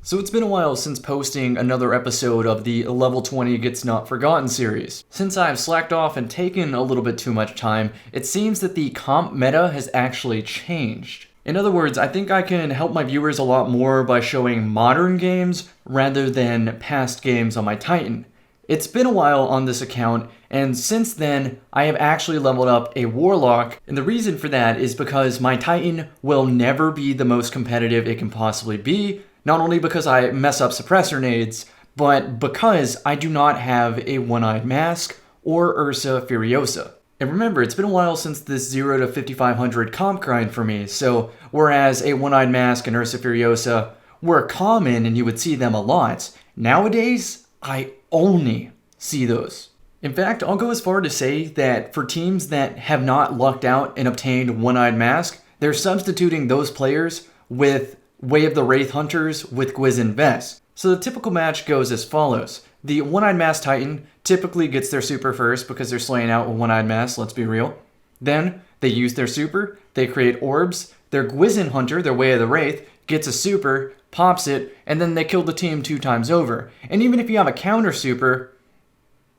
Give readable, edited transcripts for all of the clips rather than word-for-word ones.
So it's been a while since posting another episode of the Level 20 Gets Not Forgotten series. Since I've slacked off and taken a little bit too much time, it seems that the comp meta has actually changed. In other words, I think I can help my viewers a lot more by showing modern games rather than past games on my Titan. It's been a while on this account, and since then, I have actually leveled up a Warlock, and the reason for that is because my Titan will never be the most competitive it can possibly be, not only because I mess up suppressor nades, but because I do not have a one-eyed mask or Ursa Furiosa. And remember, it's been a while since this 0 to 5500 comp grind for me, so whereas a one-eyed mask and Ursa Furiosa were common and you would see them a lot, nowadays, I only see those. In fact, I'll go as far to say that for teams that have not lucked out and obtained one-eyed mask, they're substituting those players with Way of the Wraith Hunters with Gwiz and Vest. So the typical match goes as follows. The one-eyed mask Titan typically gets their super first because they're slaying out with one-eyed mask, let's be real. Then they use their super, they create orbs, their Gwiz Hunter, their Way of the Wraith, gets a super, pops it, and then they kill the team 2 times over. And even if you have a counter super,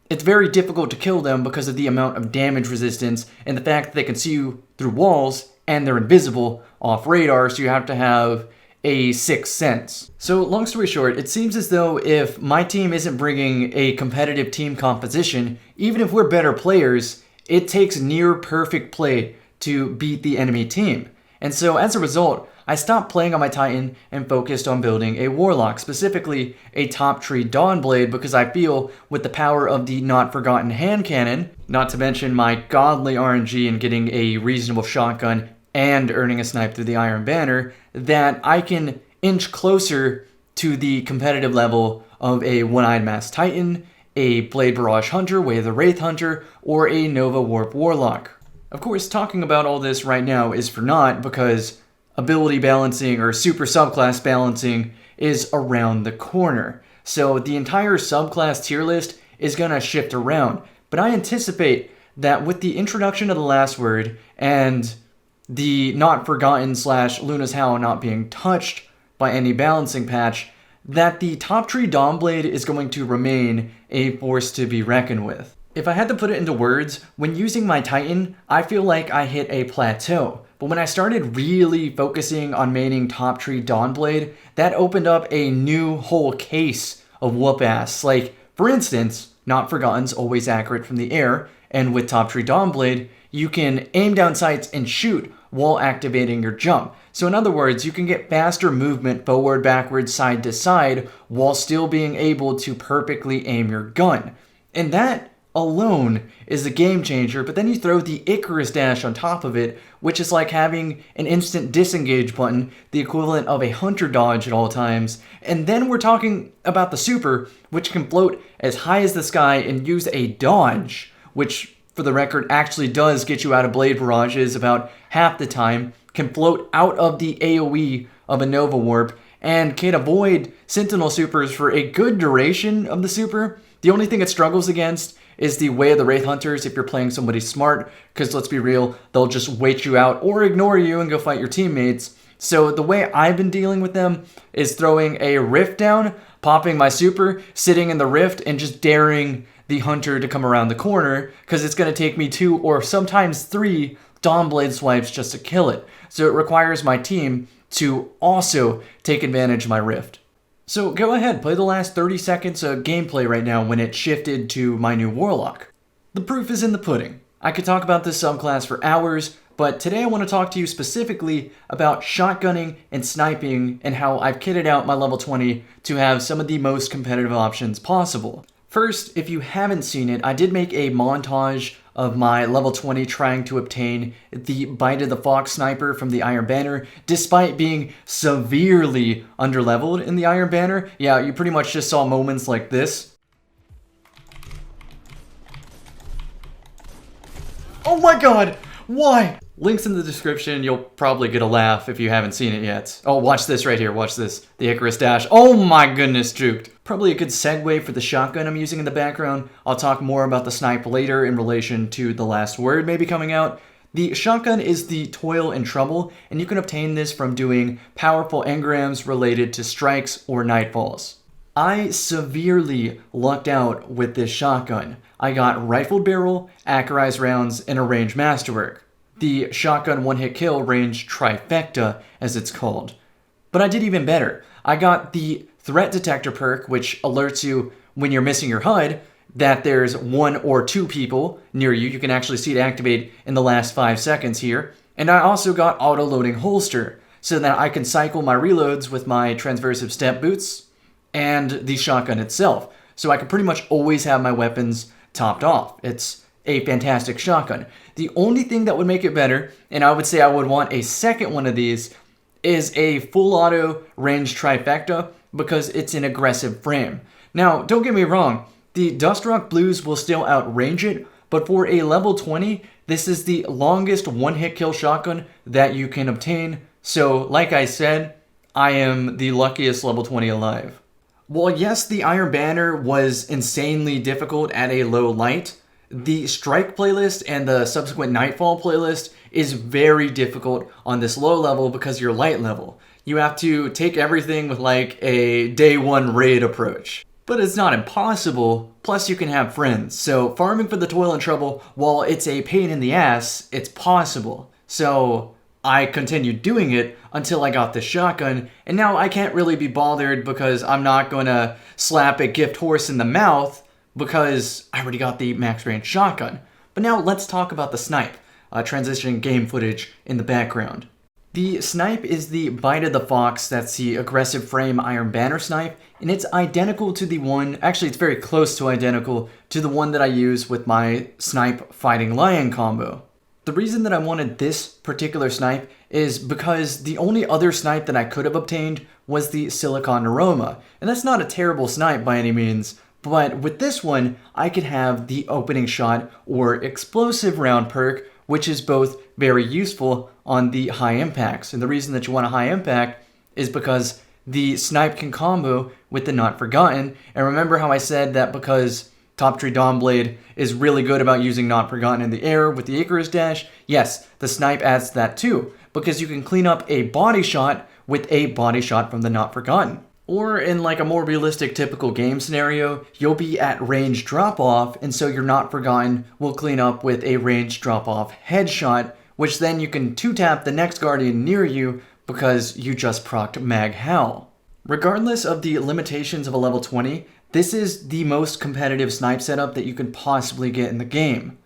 it's very difficult to kill them because of the amount of damage resistance and the fact that they can see you through walls and they're invisible off radar, so you have to have a sixth sense. So long story short, it seems as though if my team isn't bringing a competitive team composition, even if we're better players, it takes near perfect play to beat the enemy team. And so as a result, I stopped playing on my Titan and focused on building a Warlock, specifically a top tree Dawnblade, because I feel with the power of the Not Forgotten hand cannon, not to mention my godly RNG in getting a reasonable shotgun and earning a snipe through the Iron Banner, that I can inch closer to the competitive level of a one-eyed mask Titan, a Blade Barrage Hunter, Way of the Wraith Hunter, or a Nova Warp Warlock. Of course, talking about all this right now is for naught because ability balancing or super subclass balancing is around the corner. So the entire subclass tier list is going to shift around. But I anticipate that with the introduction of the last word and the Not Forgotten / Luna's Howl not being touched by any balancing patch, that the top tree Dawnblade is going to remain a force to be reckoned with. If I had to put it into words, when using my Titan, I feel like I hit a plateau. But when I started really focusing on maining top tree Dawnblade, that opened up a new whole case of whoop ass. Like, for instance, Not Forgotten's always accurate from the air, and with top tree Dawnblade, you can aim down sights and shoot while activating your jump. So in other words, you can get faster movement forward, backwards, side to side, while still being able to perfectly aim your gun. And that alone is a game changer, but then you throw the Icarus dash on top of it, which is like having an instant disengage button, the equivalent of a hunter dodge at all times. And then we're talking about the super, which can float as high as the sky and use a dodge, which for the record actually does get you out of blade barrages about half the time, can float out of the AoE of a Nova Warp, and can avoid Sentinel supers for a good duration of the super. The only thing it struggles against is the Way of the Wraith Hunters if you're playing somebody smart, because let's be real, they'll just wait you out or ignore you and go fight your teammates. So the way I've been dealing with them is throwing a rift down, popping my super, sitting in the rift, and just daring the hunter to come around the corner, because it's going to take me 2 or sometimes 3 Dawnblade swipes just to kill it. So it requires my team to also take advantage of my rift. So go ahead, play the last 30 seconds of gameplay right now when it shifted to my new Warlock. The proof is in the pudding. I could talk about this subclass for hours, but today I want to talk to you specifically about shotgunning and sniping and how I've kitted out my level 20 to have some of the most competitive options possible. First, if you haven't seen it, I did make a montage of my level 20 trying to obtain the Bite of the Fox sniper from the Iron Banner, despite being severely underleveled in the Iron Banner. Yeah, you pretty much just saw moments like this. Oh my god! Why? Links in the description, you'll probably get a laugh if you haven't seen it yet. Oh, watch this right here, watch this. The Icarus dash. Oh my goodness, juked. Probably a good segue for the shotgun I'm using in the background. I'll talk more about the snipe later in relation to the last word maybe coming out. The shotgun is the Toil and Trouble, and you can obtain this from doing powerful engrams related to strikes or nightfalls. I severely lucked out with this shotgun. I got rifled barrel, accurized rounds, and a range masterwork. The shotgun one-hit kill range trifecta, as it's called. But I did even better. I got the threat detector perk, which alerts you when you're missing your HUD that there's 1 or 2 people near you. You can actually see it activate in the last 5 seconds here. And I also got auto-loading holster, so that I can cycle my reloads with my transversive step boots and the shotgun itself. So I can pretty much always have my weapons topped off. It's a fantastic shotgun. The only thing that would make it better, and I would say I would want a second one of these, is a full auto range trifecta, because it's an aggressive frame. Now, don't get me wrong, the Dustrock Blues will still outrange it, but for a level 20, this is the longest one-hit kill shotgun that you can obtain. So, like I said, I am the luckiest level 20 alive. While yes, the Iron Banner was insanely difficult at a low light, the Strike playlist and the subsequent Nightfall playlist is very difficult on this low level because you're light level. You have to take everything with like a day 1 raid approach. But it's not impossible, plus you can have friends. So farming for the Toil and Trouble, while it's a pain in the ass, it's possible. So I continued doing it until I got the shotgun, and now I can't really be bothered because I'm not gonna slap a gift horse in the mouth because I already got the max range shotgun. But now let's talk about the Snipe, transitioning game footage in the background. The Snipe is the Bite of the Fox, that's the aggressive frame Iron Banner Snipe, and it's identical to the one, actually it's very close to identical to the one that I use with my Snipe Fighting Lion combo. The reason that I wanted this particular Snipe is because the only other Snipe that I could have obtained was the Silicon Aroma, and that's not a terrible Snipe by any means, but with this one, I could have the opening shot or explosive round perk, which is both very useful on the high impacts. And the reason that you want a high impact is because the Snipe can combo with the Not Forgotten. And remember how I said that because Top Tree Dawnblade is really good about using Not Forgotten in the air with the Icarus Dash? Yes, the Snipe adds to that too, because you can clean up a body shot with a body shot from the Not Forgotten. Or in like a more realistic typical game scenario, you'll be at range drop-off, and so your Not Forgotten will clean up with a range drop-off headshot, which then you can 2-tap the next Guardian near you because you just procced Mag Howl. Regardless of the limitations of a level 20, this is the most competitive Snipe setup that you can possibly get in the game.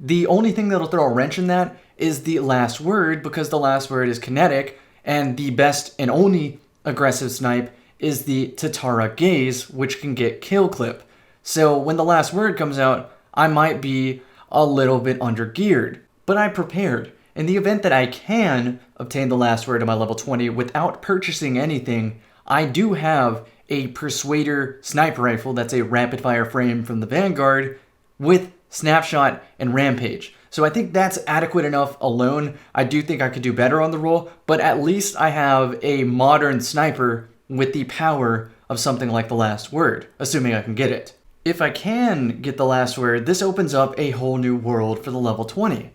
The only thing that'll throw a wrench in that is the last word, because the last word is kinetic, and the best and only aggressive Snipe is the Tatara Gaze, which can get kill clip. So when the last word comes out, I might be a little bit undergeared, but I prepared. In the event that I can obtain the last word of my level 20 without purchasing anything, I do have a Persuader sniper rifle that's a rapid fire frame from the Vanguard with Snapshot and Rampage. So I think that's adequate enough alone. I do think I could do better on the roll, but at least I have a modern sniper with the power of something like the last word, assuming I can get it. If I can get the last word, this opens up a whole new world for the level 20.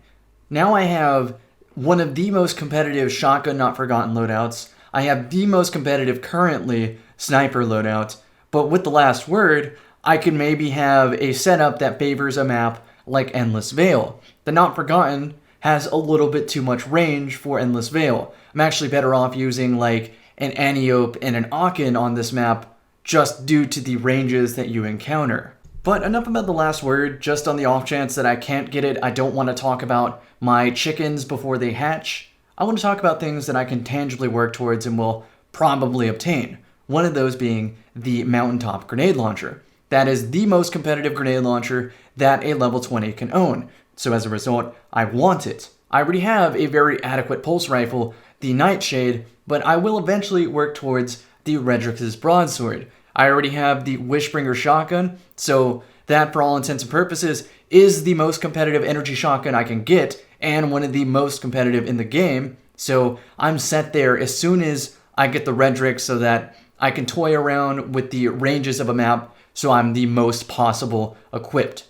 Now I have one of the most competitive shotgun Not Forgotten loadouts. I have the most competitive currently sniper loadout, but with the last word, I could maybe have a setup that favors a map like Endless Vale. The Not Forgotten has a little bit too much range for Endless Vale. I'm actually better off using like an Antiope and an Aachen on this map just due to the ranges that you encounter. But enough about the last word. Just on the off chance that I can't get it, I don't want to talk about my chickens before they hatch. I want to talk about things that I can tangibly work towards and will probably obtain. One of those being the Mountaintop Grenade Launcher. That is the most competitive grenade launcher that a level 20 can own. So as a result, I want it. I already have a very adequate pulse rifle, the Nightshade, but I will eventually work towards the Redrix's Broadsword. I already have the Wishbringer shotgun, so that for all intents and purposes is the most competitive energy shotgun I can get, and one of the most competitive in the game, so I'm set there as soon as I get the Redrix so that I can toy around with the ranges of a map so I'm the most possible equipped.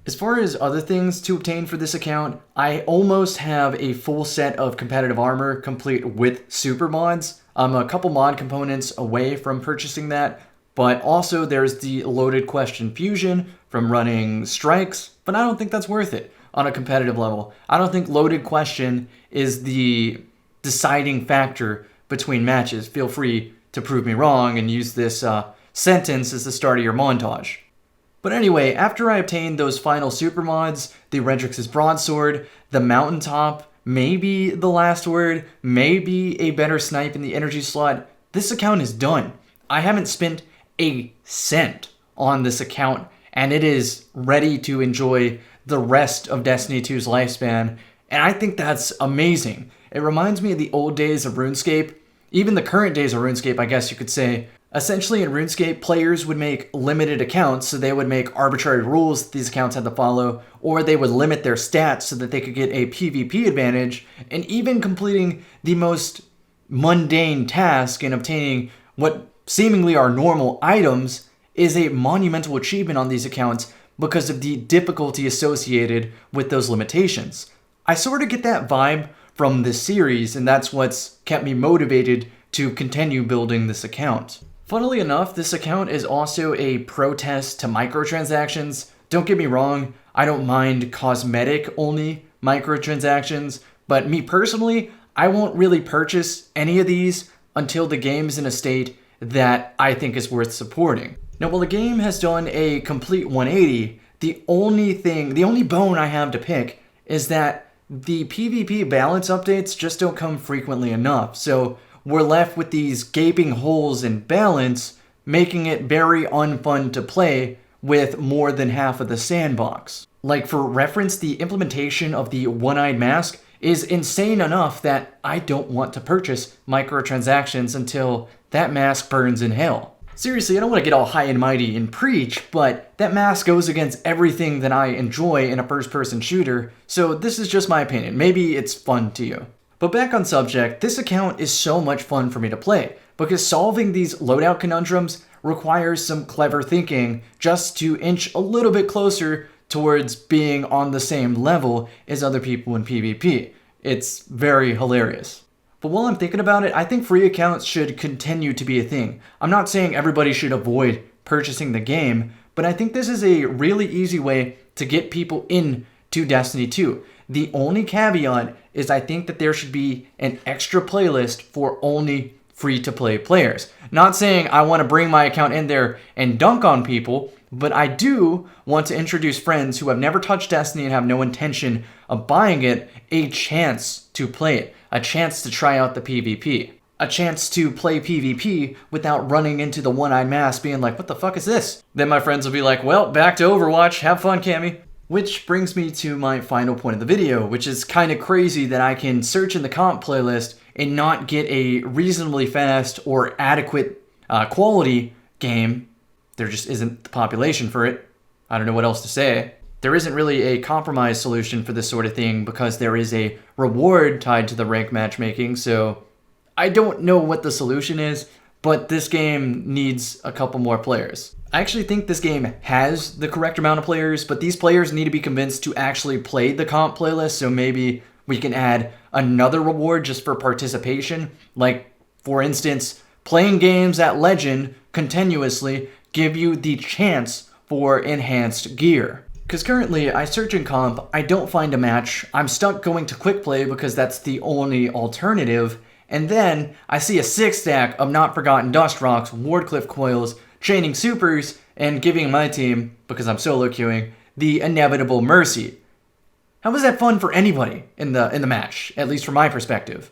As far as other things to obtain for this account, I almost have a full set of competitive armor complete with super mods. I'm a couple mod components away from purchasing that, but also there's the loaded question fusion from running strikes, but I don't think that's worth it on a competitive level. I don't think loaded question is the deciding factor between matches. Feel free to prove me wrong and use this sentence as the start of your montage. But anyway, after I obtained those final super mods, the Redrix's Broadsword, the Mountaintop, maybe the Last Word, maybe a better snipe in the energy slot, this account is done. I haven't spent a cent on this account, and it is ready to enjoy the rest of Destiny 2's lifespan, and I think that's amazing. It reminds me of the old days of RuneScape, even the current days of RuneScape, I guess you could say. Essentially, in RuneScape, players would make limited accounts, so they would make arbitrary rules that these accounts had to follow, or they would limit their stats so that they could get a PvP advantage, and even completing the most mundane task in obtaining what seemingly are normal items is a monumental achievement on these accounts because of the difficulty associated with those limitations. I sort of get that vibe from this series, and that's what's kept me motivated to continue building this account. Funnily enough, this account is also a protest to microtransactions. Don't get me wrong, I don't mind cosmetic-only microtransactions, but me personally, I won't really purchase any of these until the game's in a state that I think is worth supporting. Now, while the game has done a complete 180, the only bone I have to pick is that the PvP balance updates just don't come frequently enough, so we're left with these gaping holes in balance, making it very unfun to play with more than half of the sandbox. Like, for reference, the implementation of the one-eyed mask is insane enough that I don't want to purchase microtransactions until that mask burns in hell. Seriously, I don't want to get all high and mighty and preach, but that mask goes against everything that I enjoy in a first-person shooter, so this is just my opinion. Maybe it's fun to you. But back on subject, this account is so much fun for me to play, because solving these loadout conundrums requires some clever thinking just to inch a little bit closer towards being on the same level as other people in PvP. It's very hilarious. But while I'm thinking about it, I think free accounts should continue to be a thing. I'm not saying everybody should avoid purchasing the game, but I think this is a really easy way to get people into Destiny 2. The only caveat is I think that there should be an extra playlist for only free-to-play players. Not saying I want to bring my account in there and dunk on people, but I do want to introduce friends who have never touched Destiny and have no intention of buying it a chance to play it, a chance to try out the PvP, a chance to play PvP without running into the one-eyed mask being like, what the fuck is this? Then my friends will be like, well, back to Overwatch, have fun, Cammy. Which brings me to my final point of the video, which is kind of crazy that I can search in the comp playlist and not get a reasonably fast or adequate quality game. There just isn't the population for it. I don't know what else to say. There isn't really a compromise solution for this sort of thing because there is a reward tied to the rank matchmaking, so I don't know what the solution is, but this game needs a couple more players. I actually think this game has the correct amount of players, but these players need to be convinced to actually play the comp playlist, so maybe we can add another reward just for participation. Like, for instance, playing games at Legend continuously give you the chance for enhanced gear. Because currently, I search in comp, I don't find a match, I'm stuck going to quick play because that's the only alternative, and then I see a 6-stack of Not Forgotten Dust Rocks, Wardcliff Coils, chaining supers, and giving my team, because I'm solo queuing, the inevitable Mercy. How was that fun for anybody in the match, at least from my perspective?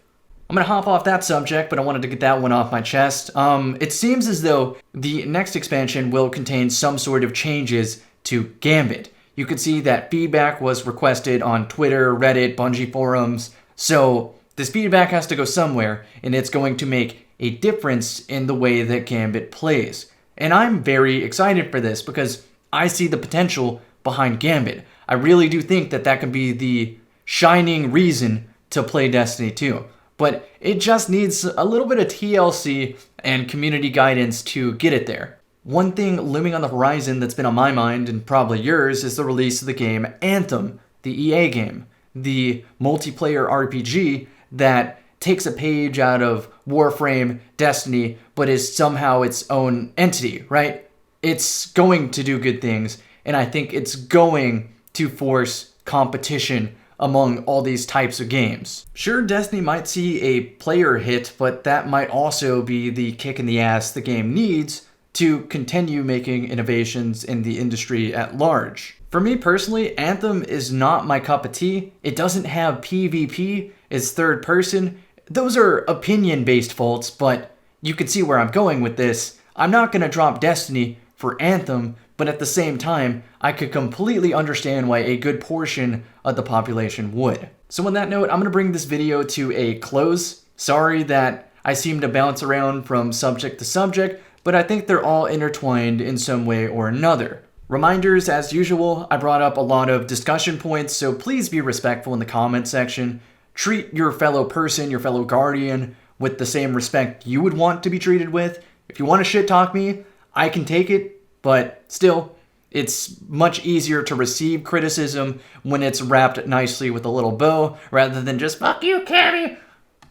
I'm gonna hop off that subject, but I wanted to get that one off my chest. It seems as though the next expansion will contain some sort of changes to Gambit. You could see that feedback was requested on Twitter, Reddit, Bungie forums, so this feedback has to go somewhere, and it's going to make a difference in the way that Gambit plays. And I'm very excited for this because I see the potential behind Gambit. I really do think that that can be the shining reason to play Destiny 2. But it just needs a little bit of TLC and community guidance to get it there. One thing looming on the horizon that's been on my mind, and probably yours, is the release of the game Anthem, the EA game. The multiplayer RPG that takes a page out of Warframe, Destiny, but is somehow its own entity, right? It's going to do good things, and I think it's going to force competition among all these types of games. Sure, Destiny might see a player hit, but that might also be the kick in the ass the game needs to continue making innovations in the industry at large. For me personally, Anthem is not my cup of tea. It doesn't have PvP, it's third person. Those are opinion-based faults, but you can see where I'm going with this. I'm not gonna drop Destiny for Anthem, but at the same time, I could completely understand why a good portion of the population would. So on that note, I'm gonna bring this video to a close. Sorry that I seem to bounce around from subject to subject, but I think they're all intertwined in some way or another. Reminders, as usual, I brought up a lot of discussion points, so please be respectful in the comment section. Treat your fellow person, your fellow guardian, with the same respect you would want to be treated with. If you want to shit talk me, I can take it, but still, it's much easier to receive criticism when it's wrapped nicely with a little bow, rather than just, "Fuck you, Cammy!"